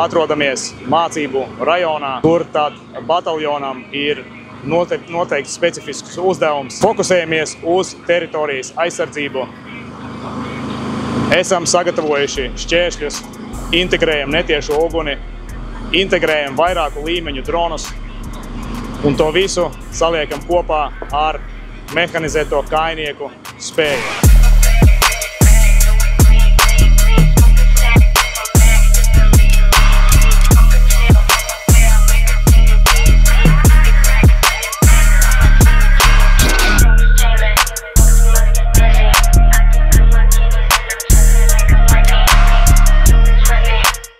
atrodamies mācību rajonā, kur tad bataljonam ir noteikti specifisks uzdevums. Fokusējamies uz teritorijas aizsardzību. Esam sagatavojuši šķēršļus, integrējam netiešu uguni, integrējam vairāku līmeņu dronus un to visu saliekam kopā ar mehanizēto kājnieku spēju.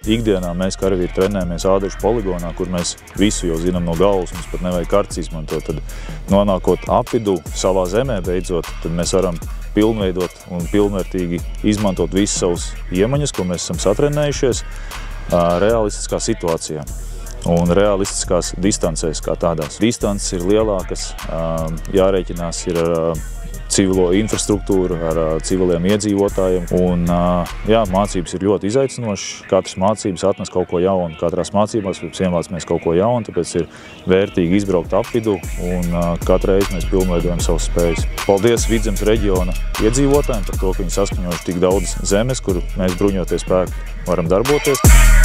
Ikdienā mēs karavīri trenējamies Ādažu poligonā, kur mēs visu jau zinām no galvas, mums pat nevajag kartes izmantot. Tad nonākot apvidū savā zemē beidzot, tad mēs varam pilnveidot un pilnvērtīgi izmantot visus savus iemaņas, ko mēs esam satrenējušies realistiskā situācijā un realistiskās distancēs kā tādās. Distances ir lielākas, jārēķinās ir ar civilo infrastruktūru, ar civiliem iedzīvotājiem. Un, jā, mācības ir ļoti izaicinošas. Katras mācības atnes kaut ko jaunu. Katrās mācībās iemācāmies kaut ko jaunu, tāpēc ir vērtīgi izbraukt apvidu un katru reizi mēs pilnveidojam savas spējas. Paldies Vidzemes reģiona iedzīvotājiem par to, ka viņi saskaņojuši tik daudz zemes, kur mēs bruņoties spēki varam darboties.